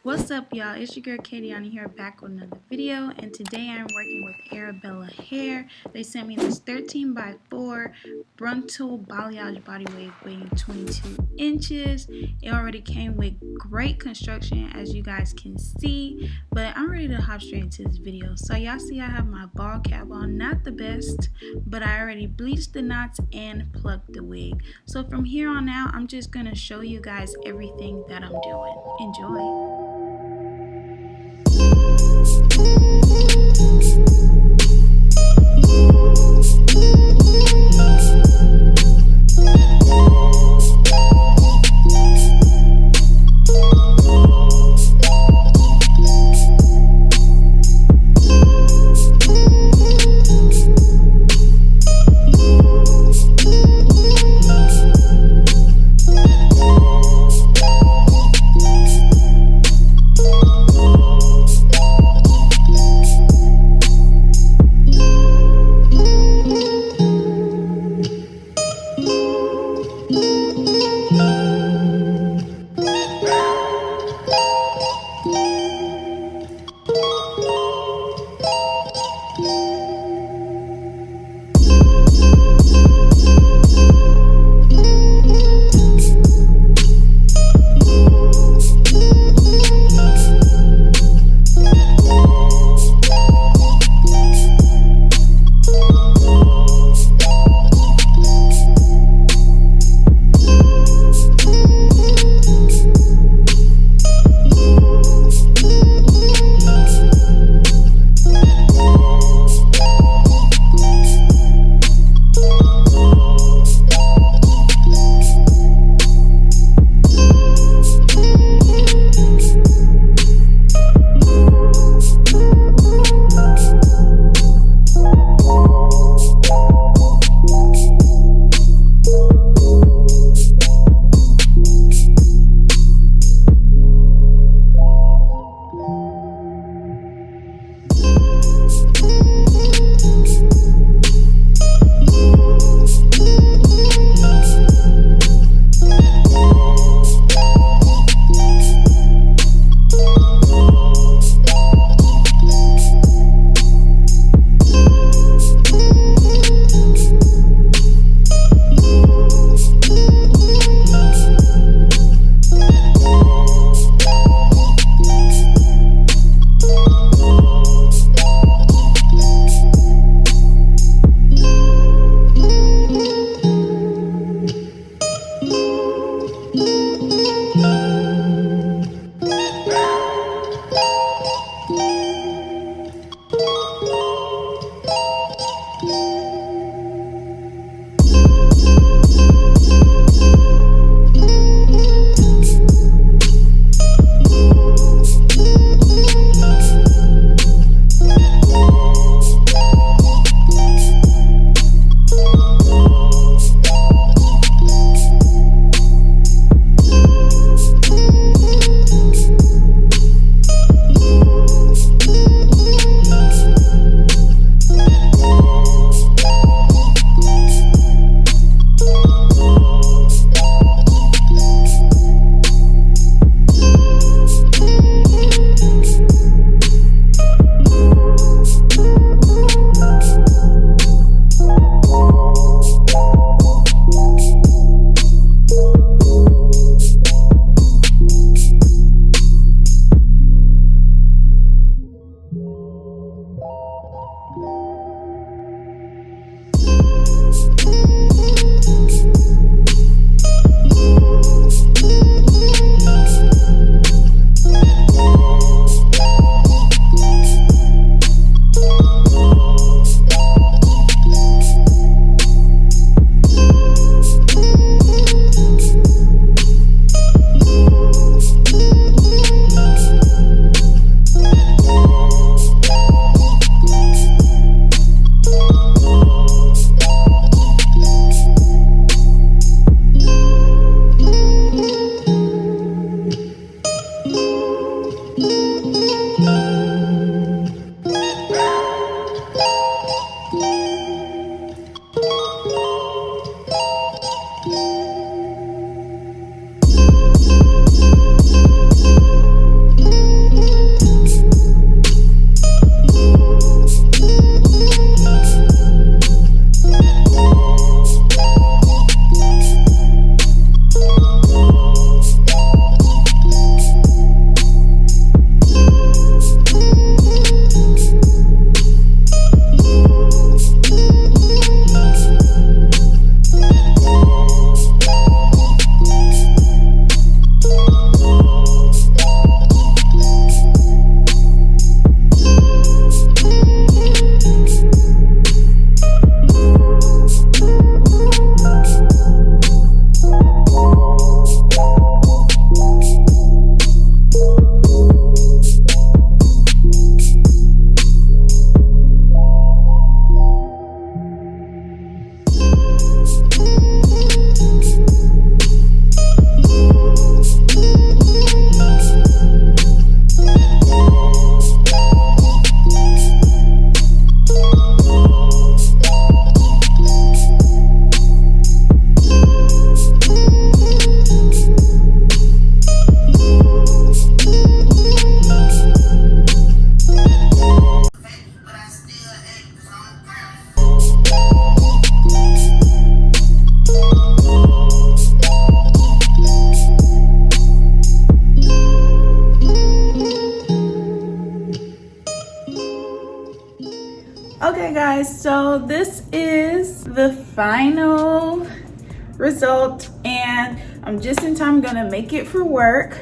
What's up, y'all? It's your girl KDiani here, back with another video, and today I'm working with Arabella hair. They sent me this 13x4 frontal balayage body wig weighing 22 inches. It already came with great construction, as you guys can see, but I'm ready to hop straight into this video. So y'all see I have my ball cap on, not the best, but I already bleached the knots and plucked the wig. So from here on out, I'm just gonna show you guys everything that I'm doing. Enjoy. Okay guys, so this is the final result and I'm just in time gonna make it for work.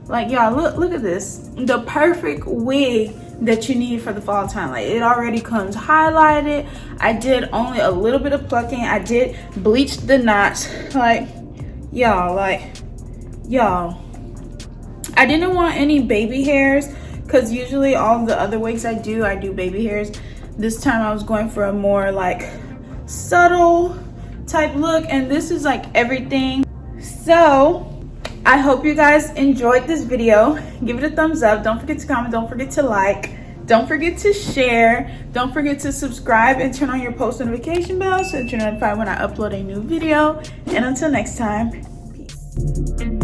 Like y'all, look at this, the perfect wig that you need for the fall time. Like it already comes highlighted. I did only a little bit of plucking. I did bleach the knots. Like y'all, I didn't want any baby hairs because usually all the other wigs I do baby hairs. This time I was going for a more like subtle type look, and this is like everything. So I hope you guys enjoyed this video. Give it a thumbs up. Don't forget to comment. Don't forget to like. Don't forget to share. Don't forget to subscribe and turn on your post notification bell so that you're notified when I upload a new video. And until next time, peace.